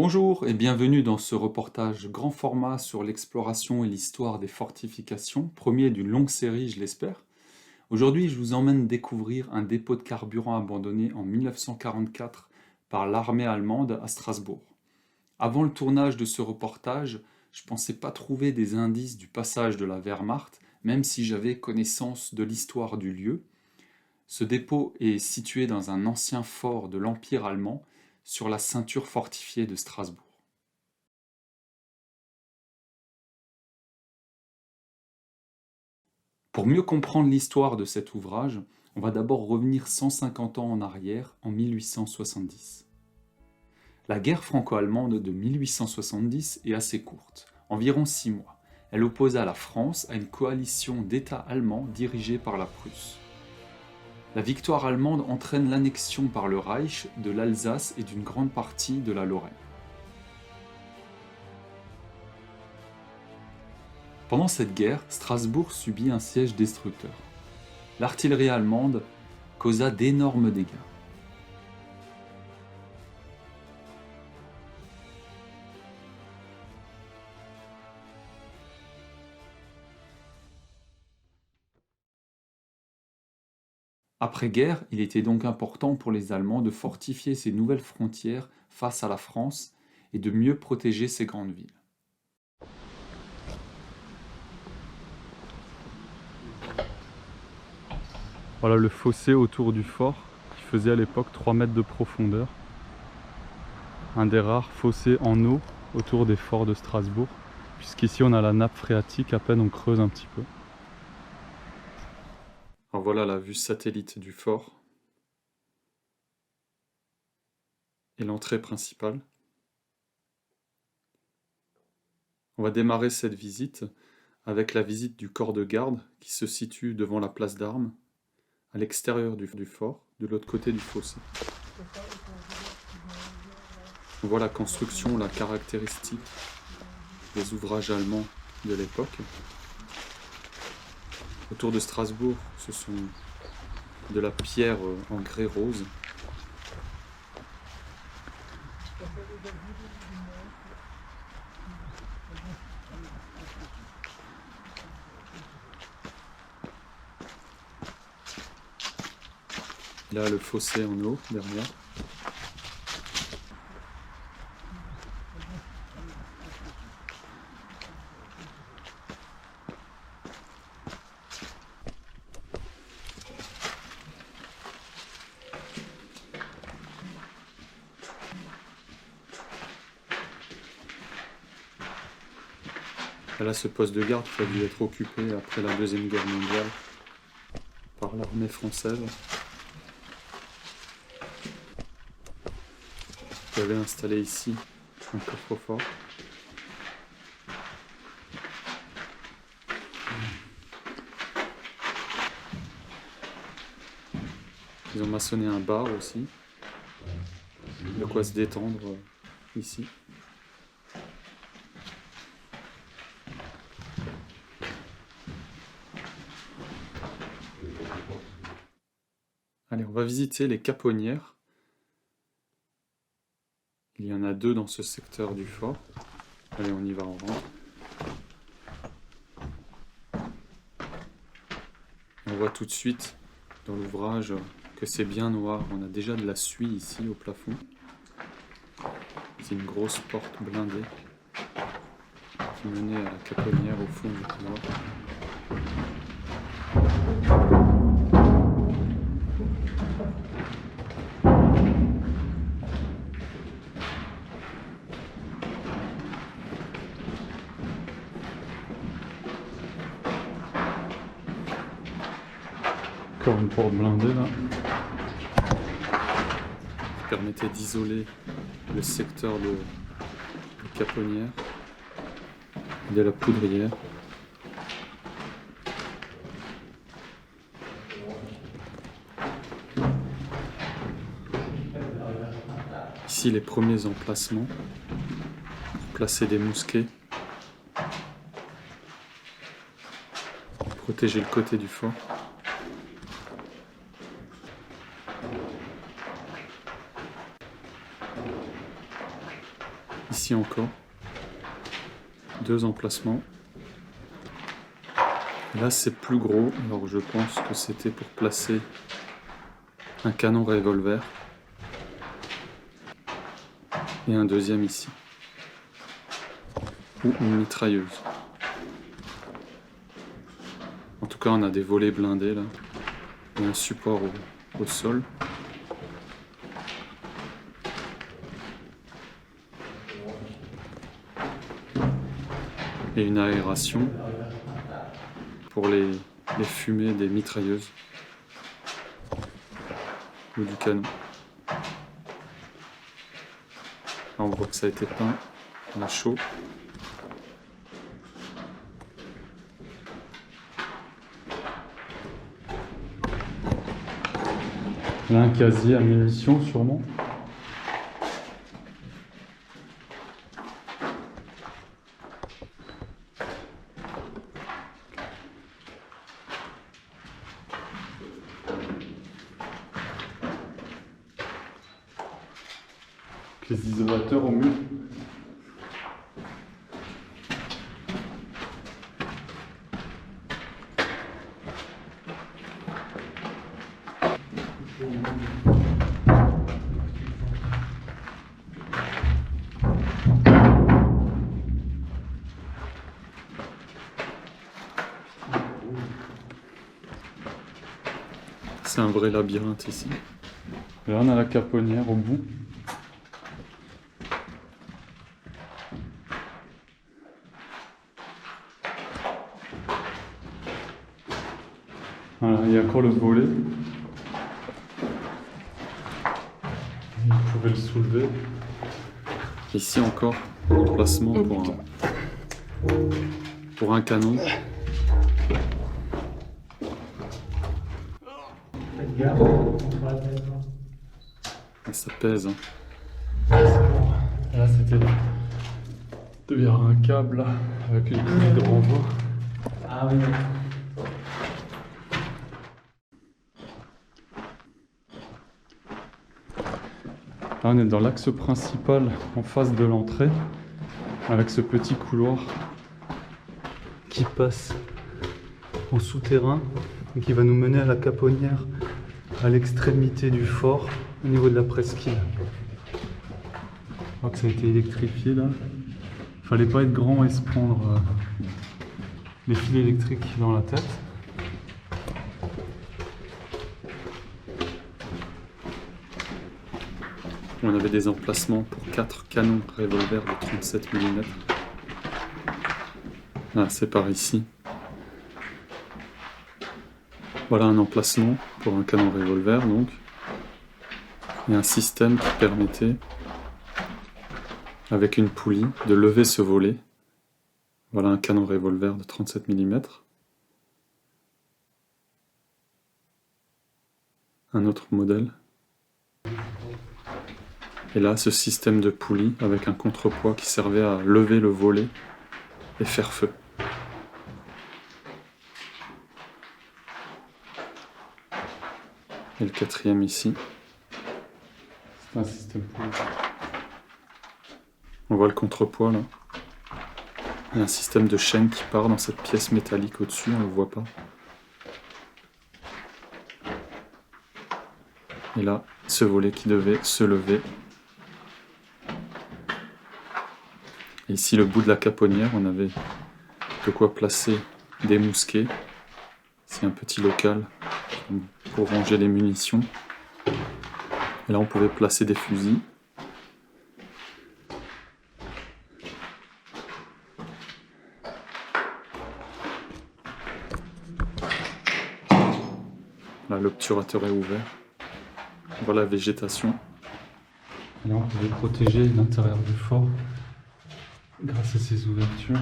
Bonjour et bienvenue dans ce reportage grand format sur l'exploration et l'histoire des fortifications, premier d'une longue série, je l'espère. Aujourd'hui, je vous emmène découvrir un dépôt de carburant abandonné en 1944 par l'armée allemande à Strasbourg. Avant le tournage de ce reportage, je pensais pas trouver des indices du passage de la Wehrmacht, même si j'avais connaissance de l'histoire du lieu. Ce dépôt est situé dans un ancien fort de l'Empire allemand, sur la ceinture fortifiée de Strasbourg. Pour mieux comprendre l'histoire de cet ouvrage, on va d'abord revenir 150 ans en arrière, en 1870. La guerre franco-allemande de 1870 est assez courte, environ 6 mois. Elle opposa la France à une coalition d'États allemands dirigée par la Prusse. La victoire allemande entraîne l'annexion par le Reich de l'Alsace et d'une grande partie de la Lorraine. Pendant cette guerre, Strasbourg subit un siège destructeur. L'artillerie allemande causa d'énormes dégâts. Après-guerre, il était donc important pour les Allemands de fortifier ces nouvelles frontières face à la France et de mieux protéger ces grandes villes. Voilà le fossé autour du fort qui faisait à l'époque 3 mètres de profondeur. Un des rares fossés en eau autour des forts de Strasbourg, puisqu'ici on a la nappe phréatique, à peine on creuse un petit peu. Alors voilà la vue satellite du fort et l'entrée principale. On va démarrer cette visite avec la visite du corps de garde qui se situe devant la place d'armes, à l'extérieur du fort, de l'autre côté du fossé. On voit la construction, la caractéristique des ouvrages allemands de l'époque. Autour de Strasbourg, ce sont de la pierre en grès rose. Là, le fossé en eau derrière. Et là, ce poste de garde qui a dû être occupé après la Deuxième Guerre mondiale par l'armée française, qui avait installé ici un coffre-fort. Ils ont maçonné un bar aussi, de quoi se détendre ici. Allez, on va visiter les caponnières. Il y en a 2 dans ce secteur du fort. Allez, on y va, on rentre. On voit tout de suite dans l'ouvrage que c'est bien noir. On a déjà de la suie ici au plafond. C'est une grosse porte blindée qui menait à la caponnière au fond du couloir. Encore une porte blindée là. Qui permettait d'isoler le secteur de caponnière et de la poudrière. Ici, les premiers emplacements pour placer des mousquets, pour protéger le côté du fort. Ici encore, 2 emplacements. Là c'est plus gros, alors je pense que c'était pour placer un canon revolver. Et un deuxième ici. Ou une mitrailleuse. En tout cas on a des volets blindés là. Et un support au sol. Et une aération pour les fumées des mitrailleuses ou du canon. Là, on voit que ça a été peint à chaud. Là, un casier à munitions sûrement. Les isolateurs au mur. C'est un vrai labyrinthe ici. Et là on a la caponnière au bout. Voilà, il y a encore le volet. Vous pouvez le soulever. Ici encore, un emplacement pour un canon. Ah, ça pèse. Hein. Là c'était derrière un câble là, avec une poulie de renvoi. Ah oui. Là on est dans l'axe principal en face de l'entrée, avec ce petit couloir qui passe en souterrain et qui va nous mener à la caponnière à l'extrémité du fort au niveau de la presqu'île. Je crois que ça a été électrifié là. Fallait pas être grand et se prendre les fils électriques dans la tête. On avait des emplacements pour 4 canons revolver de 37 mm. Là, c'est par ici. Voilà un emplacement pour un canon revolver donc. Et un système qui permettait, avec une poulie, de lever ce volet. Voilà un canon revolver de 37 mm. Un autre modèle. Et là, ce système de poulie avec un contrepoids qui servait à lever le volet et faire feu. Et le quatrième ici. C'est un système poulie. On voit le contrepoids là. Il y a un système de chaîne qui part dans cette pièce métallique au-dessus, on ne le voit pas. Et là, ce volet qui devait se lever. Et ici, le bout de la caponnière, on avait de quoi placer des mousquets. C'est un petit local pour ranger les munitions. Et là, on pouvait placer des fusils. Là, l'obturateur est ouvert. On voit la végétation. Et là, on pouvait protéger l'intérieur du fort grâce à ces ouvertures.